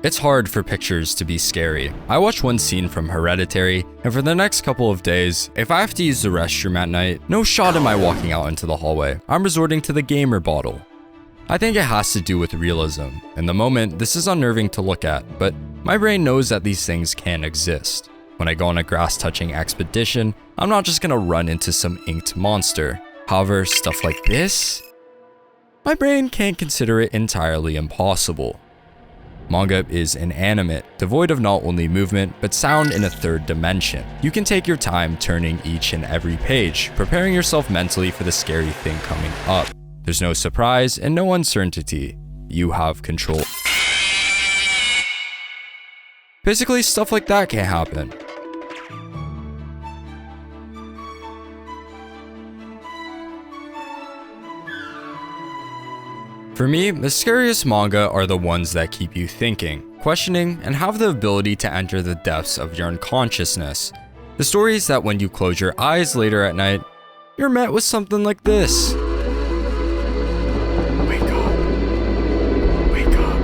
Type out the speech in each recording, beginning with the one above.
It's hard for pictures to be scary. I watched one scene from Hereditary, and for the next couple of days, if I have to use the restroom at night, no shot am I walking out into the hallway. I'm resorting to the gamer bottle. I think it has to do with realism. In the moment, this is unnerving to look at, but my brain knows that these things can exist. When I go on a grass-touching expedition, I'm not just gonna run into some inked monster. However, stuff like this? My brain can't consider it entirely impossible. Manga is inanimate, devoid of not only movement, but sound in a third dimension. You can take your time turning each and every page, preparing yourself mentally for the scary thing coming up. There's no surprise and no uncertainty. You have control. Basically, stuff like that can happen. For me, the scariest manga are the ones that keep you thinking, questioning, and have the ability to enter the depths of your unconsciousness. The stories that when you close your eyes later at night, you're met with something like this. Wake up. Wake up.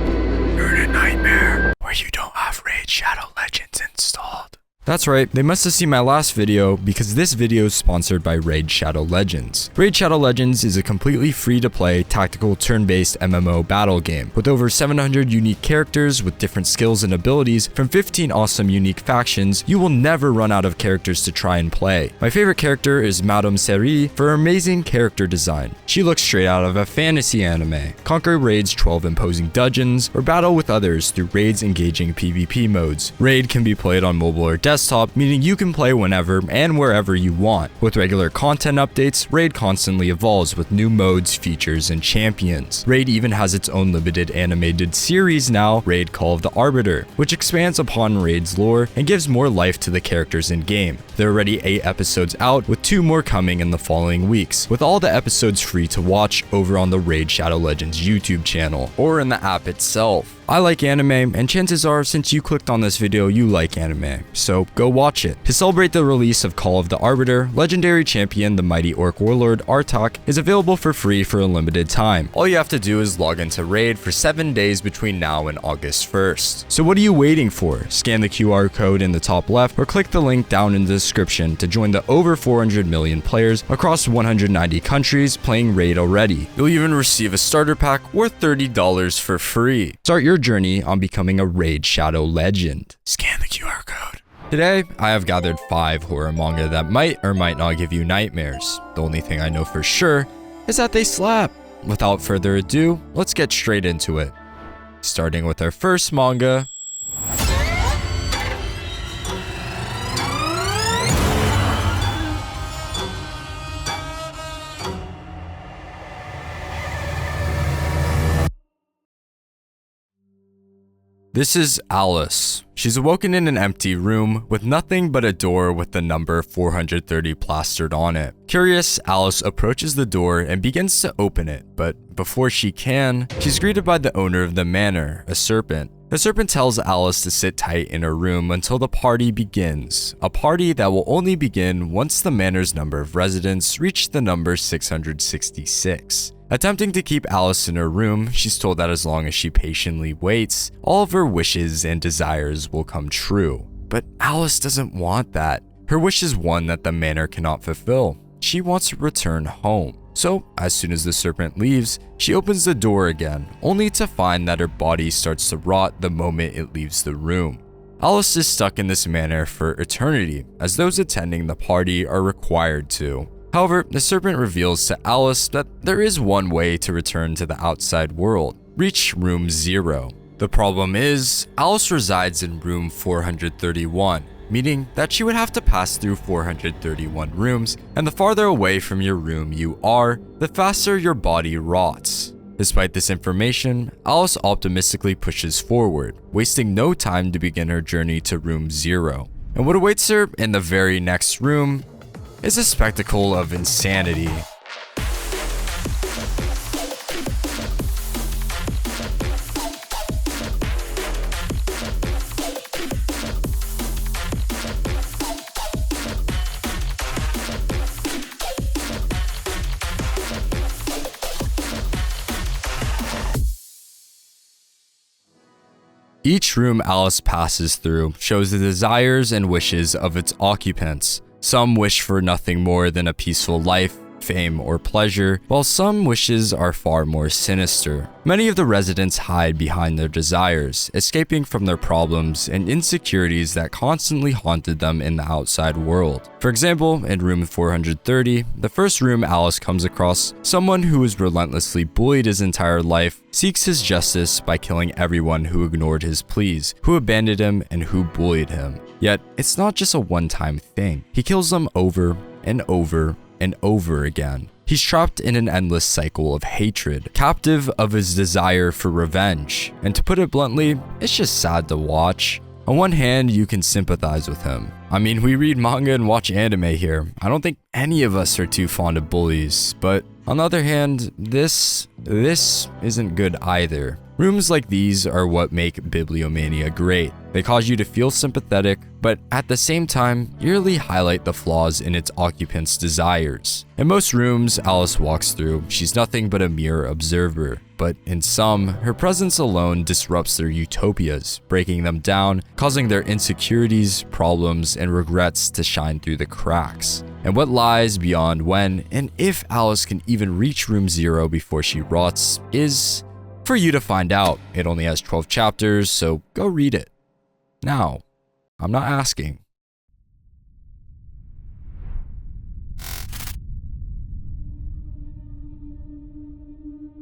You're in a nightmare where you don't have Raid Shadow Legends installed. That's right, they must have seen my last video because this video is sponsored by Raid Shadow Legends. Raid Shadow Legends is a completely free-to-play, tactical, turn-based MMO battle game with over 700 unique characters with different skills and abilities from 15 awesome unique factions. You will never run out of characters to try and play. My favorite character is Madame Seri for her amazing character design. She looks straight out of a fantasy anime. Conquer Raid's 12 imposing dungeons or battle with others through Raid's engaging PvP modes. Raid can be played on mobile or desktop, meaning you can play whenever and wherever you want. With regular content updates, Raid constantly evolves with new modes, features, and champions. Raid even has its own limited animated series now, Raid Call of the Arbiter, which expands upon Raid's lore and gives more life to the characters in game. There are already 8 episodes out, with 2 more coming in the following weeks, with all the episodes free to watch over on the Raid Shadow Legends YouTube channel, or in the app itself. I like anime, and chances are since you clicked on this video, you like anime, so go watch it. To celebrate the release of Call of the Arbiter, legendary champion the mighty orc warlord Artak is available for free for a limited time. All you have to do is log into Raid for 7 days between now and August 1st. So what are you waiting for? Scan the QR code in the top left or click the link down in the description to join the over 400 million players across 190 countries playing Raid already. You'll even receive a starter pack worth $30 for free. Start your journey on becoming a Raid Shadow Legend. Scan the QR code. Today, I have gathered 5 horror manga that might or might not give you nightmares. The only thing I know for sure is that they slap. Without further ado, let's get straight into it. Starting with our first manga, this is Alice. She's awoken in an empty room with nothing but a door with the number 430 plastered on it. Curious, Alice approaches the door and begins to open it, but before she can, she's greeted by the owner of the manor, a serpent. The serpent tells Alice to sit tight in her room until the party begins, a party that will only begin once the manor's number of residents reach the number 666. Attempting to keep Alice in her room, she's told that as long as she patiently waits, all of her wishes and desires will come true. But Alice doesn't want that. Her wish is one that the manor cannot fulfill. She wants to return home. So, as soon as the serpent leaves, she opens the door again, only to find that her body starts to rot the moment it leaves the room. Alice is stuck in this manor for eternity, as those attending the party are required to. However, the serpent reveals to Alice that there is one way to return to the outside world. Reach room 0. The problem is, Alice resides in room 431, meaning that she would have to pass through 431 rooms, and the farther away from your room you are, the faster your body rots. Despite this information, Alice optimistically pushes forward, wasting no time to begin her journey to room 0. And what awaits her in the very next room is a spectacle of insanity. Each room Alice passes through shows the desires and wishes of its occupants. Some wish for nothing more than a peaceful life, fame, or pleasure, while some wishes are far more sinister. Many of the residents hide behind their desires, escaping from their problems and insecurities that constantly haunted them in the outside world. For example, in room 430, the first room Alice comes across, someone who was relentlessly bullied his entire life seeks his justice by killing everyone who ignored his pleas, who abandoned him, and who bullied him. Yet, it's not just a one-time thing. He kills them over and over and over again. He's trapped in an endless cycle of hatred, captive of his desire for revenge. And to put it bluntly, it's just sad to watch. On one hand, you can sympathize with him. I mean, we read manga and watch anime here. I don't think any of us are too fond of bullies, but on the other hand, this isn't good either. Rooms like these are what make Bibliomania great. They cause you to feel sympathetic, but at the same time, eerily highlight the flaws in its occupants' desires. In most rooms Alice walks through, she's nothing but a mere observer. But in some, her presence alone disrupts their utopias, breaking them down, causing their insecurities, problems, and regrets to shine through the cracks. And what lies beyond when and if Alice can even reach room 0 before she rots is for you to find out. It only has 12 chapters, so go read it. Now, I'm not asking.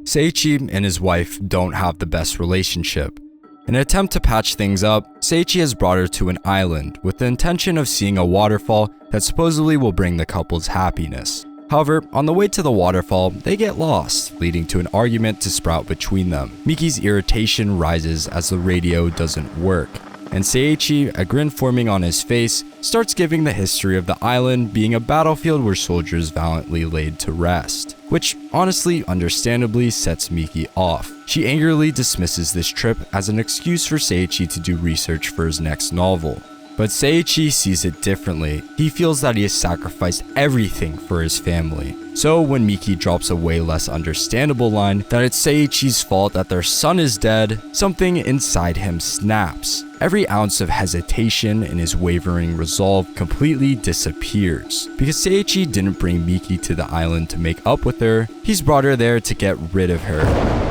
Seiichi and his wife don't have the best relationship. In an attempt to patch things up, Seiichi has brought her to an island with the intention of seeing a waterfall that supposedly will bring the couple's happiness. However, on the way to the waterfall, they get lost, leading to an argument to sprout between them. Miki's irritation rises as the radio doesn't work, and Seiichi, a grin forming on his face, starts giving the history of the island being a battlefield where soldiers valiantly laid to rest, which honestly, understandably, sets Miki off. She angrily dismisses this trip as an excuse for Seiichi to do research for his next novel. But Seiichi sees it differently. He feels that he has sacrificed everything for his family. So when Miki drops a way less understandable line that it's Seiichi's fault that their son is dead, something inside him snaps. Every ounce of hesitation in his wavering resolve completely disappears. Because Seiichi didn't bring Miki to the island to make up with her, he's brought her there to get rid of her.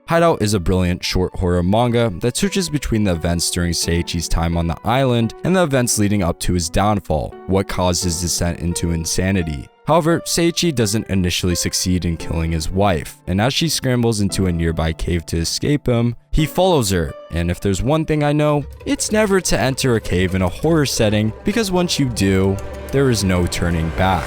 Hideout is a brilliant short horror manga that switches between the events during Seiichi's time on the island and the events leading up to his downfall, what caused his descent into insanity. However, Seiichi doesn't initially succeed in killing his wife, and as she scrambles into a nearby cave to escape him, he follows her. And if there's one thing I know, it's never to enter a cave in a horror setting, because once you do, there is no turning back.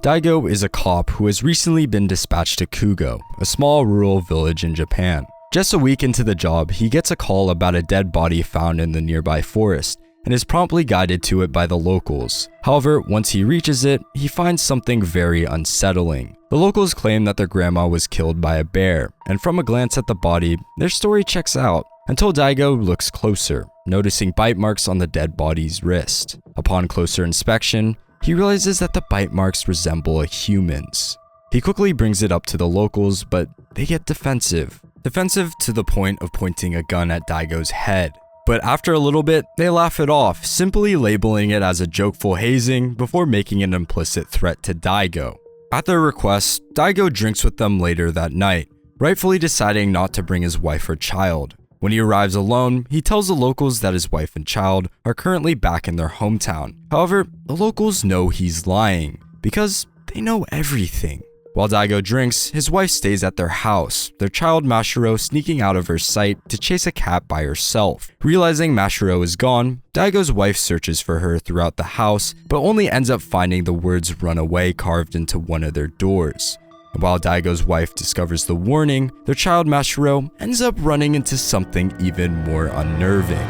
Daigo is a cop who has recently been dispatched to Kugo, a small rural village in Japan. Just a week into the job, he gets a call about a dead body found in the nearby forest, and is promptly guided to it by the locals. However, once he reaches it, he finds something very unsettling. The locals claim that their grandma was killed by a bear, and from a glance at the body, their story checks out, until Daigo looks closer, noticing bite marks on the dead body's wrist. Upon closer inspection, he realizes that the bite marks resemble a human's. He quickly brings it up to the locals, but they get defensive. Defensive to the point of pointing a gun at Daigo's head. But after a little bit, they laugh it off, simply labeling it as a jokeful hazing before making an implicit threat to Daigo. At their request, Daigo drinks with them later that night, rightfully deciding not to bring his wife or child. When he arrives alone, he tells the locals that his wife and child are currently back in their hometown. However, the locals know he's lying, because they know everything. While Daigo drinks, his wife stays at their house, their child Mashiro sneaking out of her sight to chase a cat by herself. Realizing Mashiro is gone, Daigo's wife searches for her throughout the house, but only ends up finding the words "run away" carved into one of their doors. While Daigo's wife discovers the warning, their child Mashiro ends up running into something even more unnerving.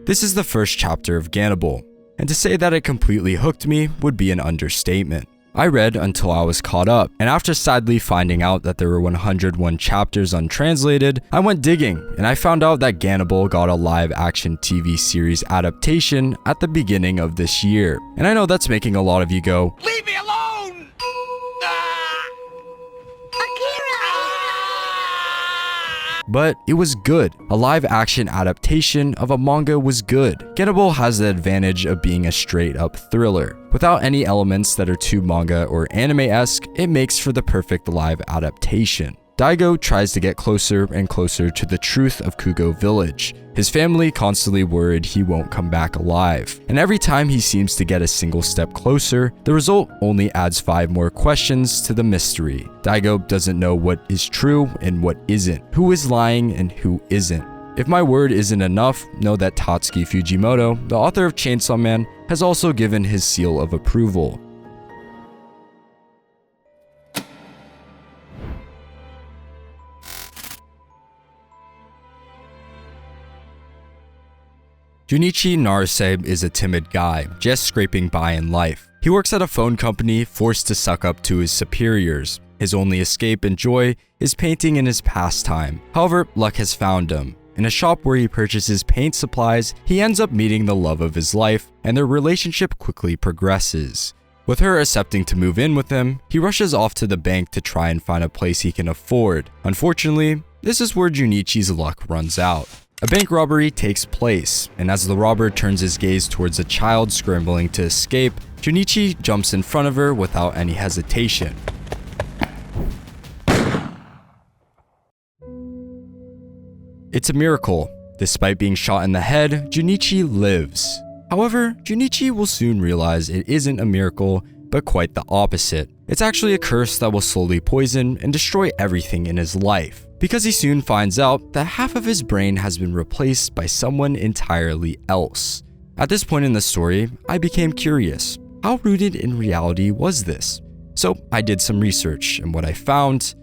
This is the first chapter of Gannibal, and to say that it completely hooked me would be an understatement. I read until I was caught up, and after sadly finding out that there were 101 chapters untranslated, I went digging, and I found out that Gannibal got a live-action TV series adaptation at the beginning of this year. And I know that's making a lot of you go, Leave me alone! but it was good. A live-action adaptation of a manga was good. Gannibal has the advantage of being a straight-up thriller. Without any elements that are too manga or anime-esque, it makes for the perfect live adaptation. Daigo tries to get closer and closer to the truth of Kugo Village. His family constantly worried he won't come back alive, and every time he seems to get a single step closer, the result only adds 5 more questions to the mystery. Daigo doesn't know what is true and what isn't, who is lying and who isn't. If my word isn't enough, know that Tatsuki Fujimoto, the author of Chainsaw Man, has also given his seal of approval. Junichi Naruse is a timid guy, just scraping by in life. He works at a phone company, forced to suck up to his superiors. His only escape and joy is painting in his pastime. However, luck has found him. In a shop where he purchases paint supplies, he ends up meeting the love of his life, and their relationship quickly progresses. With her accepting to move in with him, he rushes off to the bank to try and find a place he can afford. Unfortunately, this is where Junichi's luck runs out. A bank robbery takes place, and as the robber turns his gaze towards a child scrambling to escape, Junichi jumps in front of her without any hesitation. It's a miracle. Despite being shot in the head, Junichi lives. However, Junichi will soon realize it isn't a miracle, but quite the opposite. It's actually a curse that will slowly poison and destroy everything in his life, because he soon finds out that half of his brain has been replaced by someone entirely else. At this point in the story, I became curious. How rooted in reality was this? So I did some research, and what I found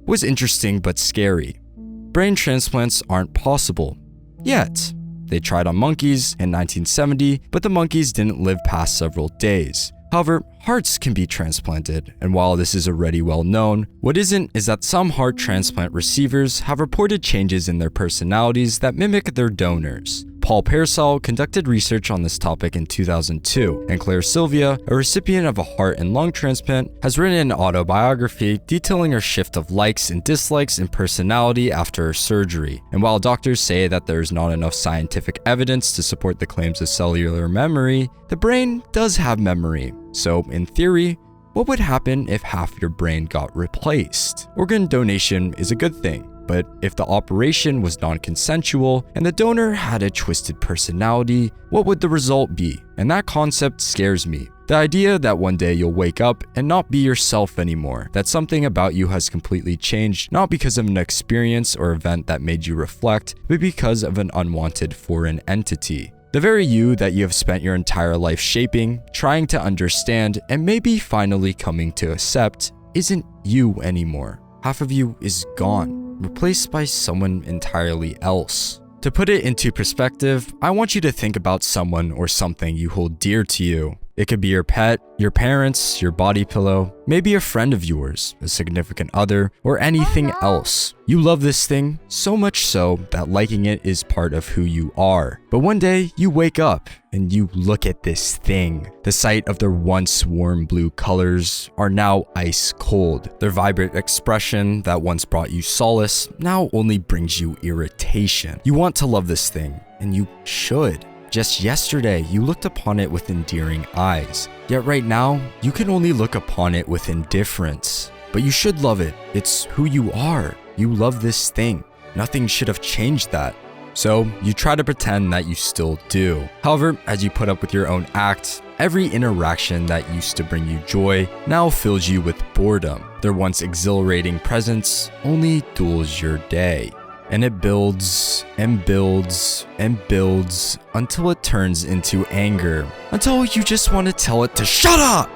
was interesting but scary. Brain transplants aren't possible. Yet. They tried on monkeys in 1970, but the monkeys didn't live past several days. However, hearts can be transplanted, and while this is already well known, what isn't is that some heart transplant receivers have reported changes in their personalities that mimic their donors. Paul Pearsall conducted research on this topic in 2002, and Claire Sylvia, a recipient of a heart and lung transplant, has written an autobiography detailing her shift of likes and dislikes in personality after her surgery. And while doctors say that there's not enough scientific evidence to support the claims of cellular memory, the brain does have memory. So, in theory, what would happen if half your brain got replaced? Organ donation is a good thing. But if the operation was non-consensual and the donor had a twisted personality, what would the result be? And that concept scares me. The idea that one day you'll wake up and not be yourself anymore, that something about you has completely changed, not because of an experience or event that made you reflect, but because of an unwanted foreign entity. The very you that you have spent your entire life shaping, trying to understand, and maybe finally coming to accept, isn't you anymore. Half of you is gone, replaced by someone entirely else. To put it into perspective, I want you to think about someone or something you hold dear to you. It could be your pet, your parents, your body pillow, maybe a friend of yours, a significant other, or anything else. You love this thing so much so that liking it is part of who you are. But one day you wake up and you look at this thing. The sight of their once warm blue colors are now ice cold. Their vibrant expression that once brought you solace now only brings you irritation. You want to love this thing, and you should. Just yesterday, you looked upon it with endearing eyes. Yet right now, you can only look upon it with indifference. But you should love it. It's who you are. You love this thing. Nothing should have changed that. So you try to pretend that you still do. However, as you put up with your own act, every interaction that used to bring you joy now fills you with boredom. Their once exhilarating presence only duels your day. And it builds and builds and builds until it turns into anger. Until you just want to tell it to shut up!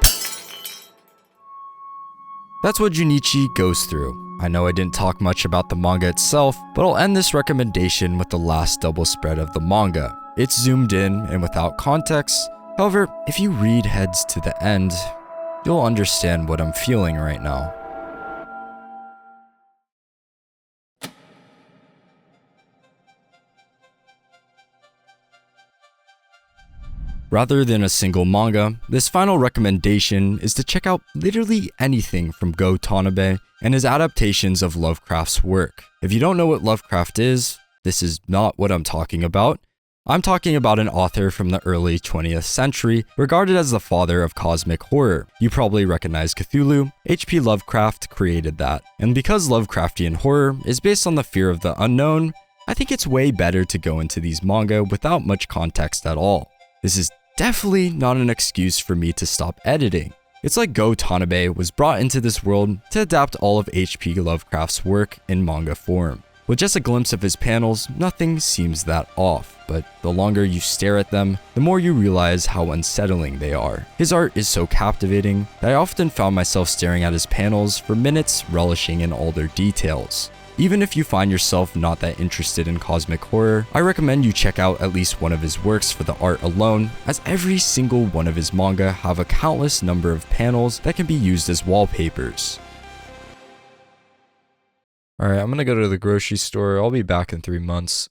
That's what Junichi goes through. I know I didn't talk much about the manga itself, but I'll end this recommendation with the last double spread of the manga. It's zoomed in and without context. However, if you read heads to the end, you'll understand what I'm feeling right now. Rather than a single manga, this final recommendation is to check out literally anything from Go Tanabe and his adaptations of Lovecraft's work. If you don't know what Lovecraft is, this is not what I'm talking about. I'm talking about an author from the early 20th century, regarded as the father of cosmic horror. You probably recognize Cthulhu. H.P. Lovecraft created that. And because Lovecraftian horror is based on the fear of the unknown, I think it's way better to go into these manga without much context at all. This is definitely not an excuse for me to stop editing. It's like Go Tanabe was brought into this world to adapt all of H.P. Lovecraft's work in manga form. With just a glimpse of his panels, nothing seems that off, but the longer you stare at them, the more you realize how unsettling they are. His art is so captivating that I often found myself staring at his panels for minutes, relishing in all their details. Even if you find yourself not that interested in cosmic horror, I recommend you check out at least one of his works for the art alone, as every single one of his manga have a countless number of panels that can be used as wallpapers. Alright, I'm gonna go to the grocery store. I'll be back in 3 months.